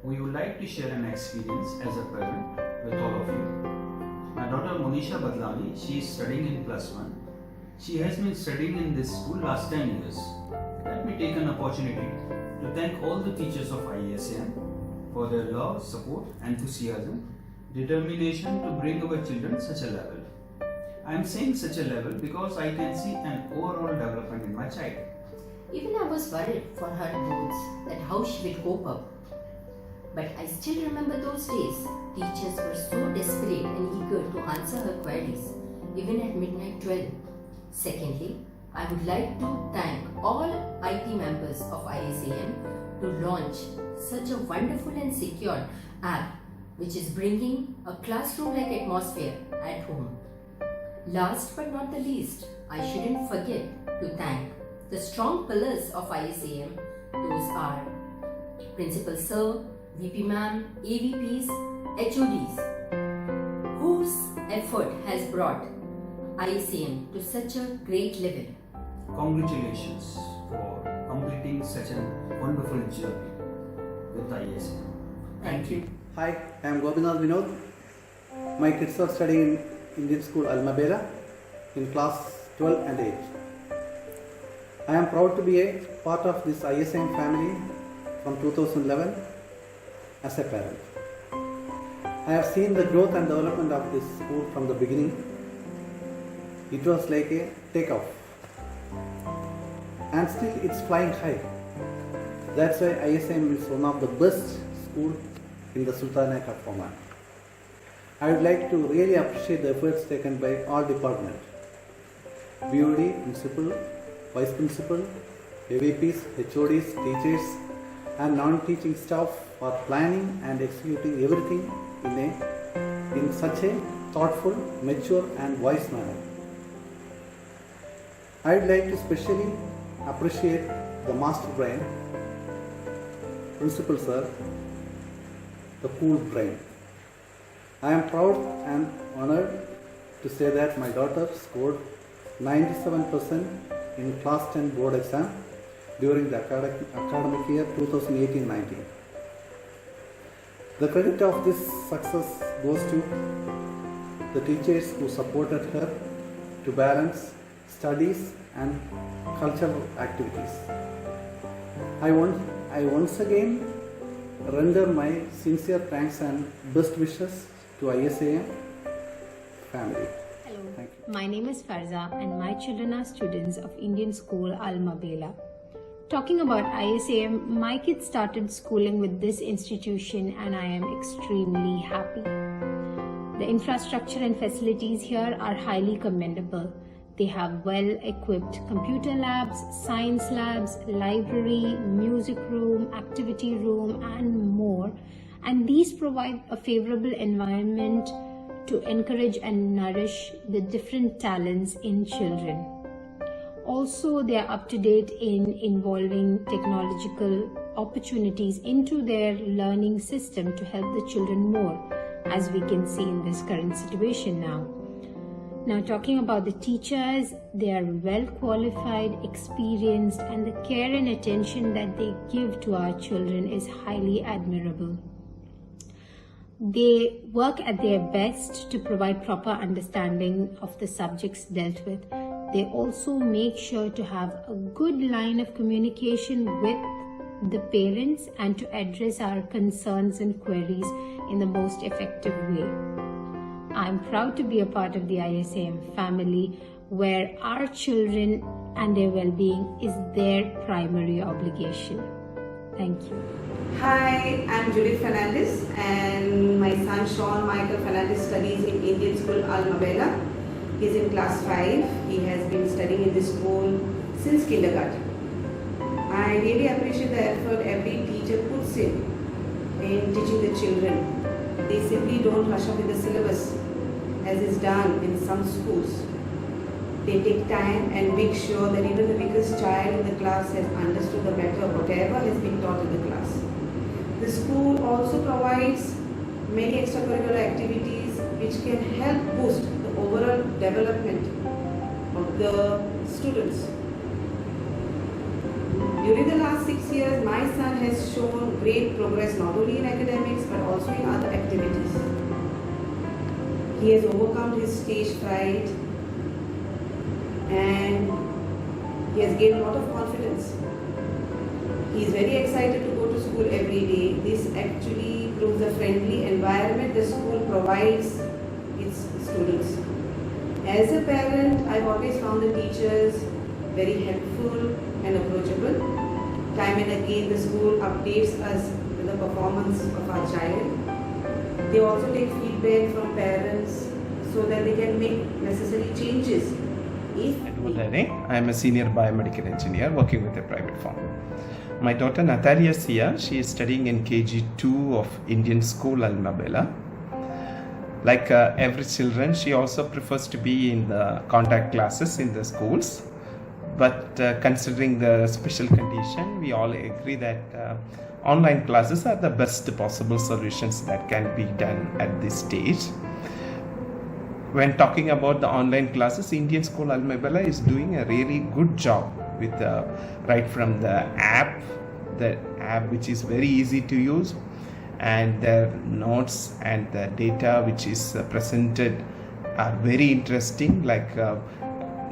we would like to share an experience as a parent with all of you. My daughter Monisha Badlani, she is studying in +1. She has been studying in this school last 10 years. Let me take an opportunity to thank all the teachers of ISAM for their love, support, enthusiasm, determination to bring our children such a level. I am saying such a level because I can see an overall development in my child. Even I was worried for her growth, that how she will cope up. But I still remember those days. Teachers were so desperate and eager to answer her queries, even at midnight 12. Secondly, I would like to thank all IT members of ISAM to launch such a wonderful and secure app which is bringing a classroom-like atmosphere at home. Last but not the least, I shouldn't forget to thank the strong pillars of ISAM. Those are Principal Sir, VP Ma'am, AVPs, HODs, whose effort has brought ISAM to such a great level. Congratulations for completing such a wonderful journey with ISAM. Thank you. Hi, I am Gopinath Vinod. My kids are studying in Indian School Almabela in class 12 and 8. I am proud to be a part of this ISAM family from 2011 as a parent. I have seen the growth and development of this school from the beginning. It was like a takeoff. And still it's flying high. That's why ISAM is one of the best schools in the Sultanate of Oman. I would like to really appreciate the efforts taken by all departments. BOD, Principal, Vice Principal, AVPs, HODs, teachers and non-teaching staff for planning and executing everything in such a thoughtful, mature and wise manner. I would like to specially appreciate the master brain, Principal Sir, the cool brain. I am proud and honored to say that my daughter scored 97% in class 10 board exam during the academic year 2018-19. The credit of this success goes to the teachers who supported her to balance studies and cultural activities. I once again render my sincere thanks and best wishes to ISAM family. Hello, Thank you. my name is Farza and my children are students of Indian School Al Mabela. Talking about ISAM, my kids started schooling with this institution and I am extremely happy. The infrastructure and facilities here are highly commendable. They have well-equipped computer labs, science labs, library, music room, activity room and more. And these provide a favorable environment to encourage and nourish the different talents in children. Also, they are up to date in involving technological opportunities into their learning system to help the children more, as we can see in this current situation now. Now, talking about the teachers, they are well qualified, experienced, and the care and attention that they give to our children is highly admirable. They work at their best to provide proper understanding of the subjects dealt with. They also make sure to have a good line of communication with the parents and to address our concerns and queries in the most effective way. I'm proud to be a part of the ISAM family where our children and their well-being is their primary obligation. Thank you. Hi, I'm Judith Fernandez and my son Sean Michael Fernandez studies in Indian School Al Mabela. He's in class 5. He has been studying in this school since kindergarten. I really appreciate the effort every teacher puts in teaching the children. They simply don't rush up with the syllabus as is done in some schools. They take time and make sure that even the biggest child in the class has understood the matter, whatever has been taught in the class. The school also provides many extracurricular activities which can help boost the overall development of the students. During the last 6 years, my son has shown great progress not only in academics but also in other activities. He has overcome his stage fright and he has gained a lot of confidence. He is very excited to go to school every day. This actually proves the friendly environment the school provides its students. As a parent, I've always found the teachers very helpful and approachable. Time and again, the school updates us with the performance of our child. They also take feedback from parents so that they can make necessary changes. I am a senior biomedical engineer working with a private firm. My daughter Natalia Sia, she is studying in KG2 of Indian School Almabella. Like every children, she also prefers to be in the contact classes in the schools. But considering the special condition, we all agree that online classes are the best possible solutions that can be done at this stage. When talking about the online classes, Indian School Almabella is doing a really good job with right from the app which is very easy to use, and their notes and the data which is presented are very interesting. Like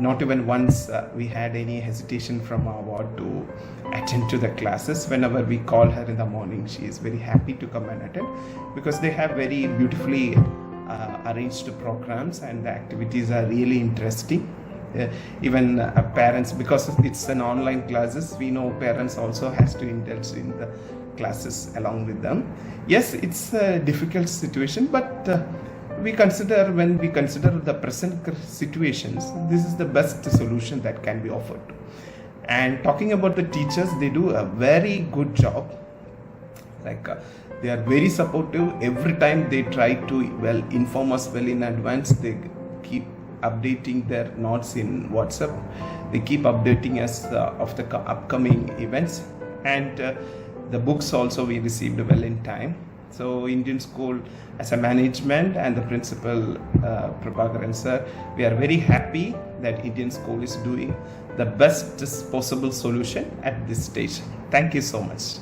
not even once we had any hesitation from our ward to attend to the classes. Whenever we call her in the morning, she is very happy to come and attend because they have very beautifully arranged programs and the activities are really interesting. Even parents, because it's an online classes, we know parents also has to indulge in the classes along with them. Yes, it's a difficult situation, but when we consider the present situations, this is the best solution that can be offered. And talking about the teachers, they do a very good job. Like they are very supportive. Every time they try to inform us well in advance. They keep updating their notes in WhatsApp. They keep updating us of the upcoming events, and the books also we received well in time. So Indian School as a management and the principal Prabhakaran sir, we are very happy that Indian School is doing the best possible solution at this stage. Thank you so much.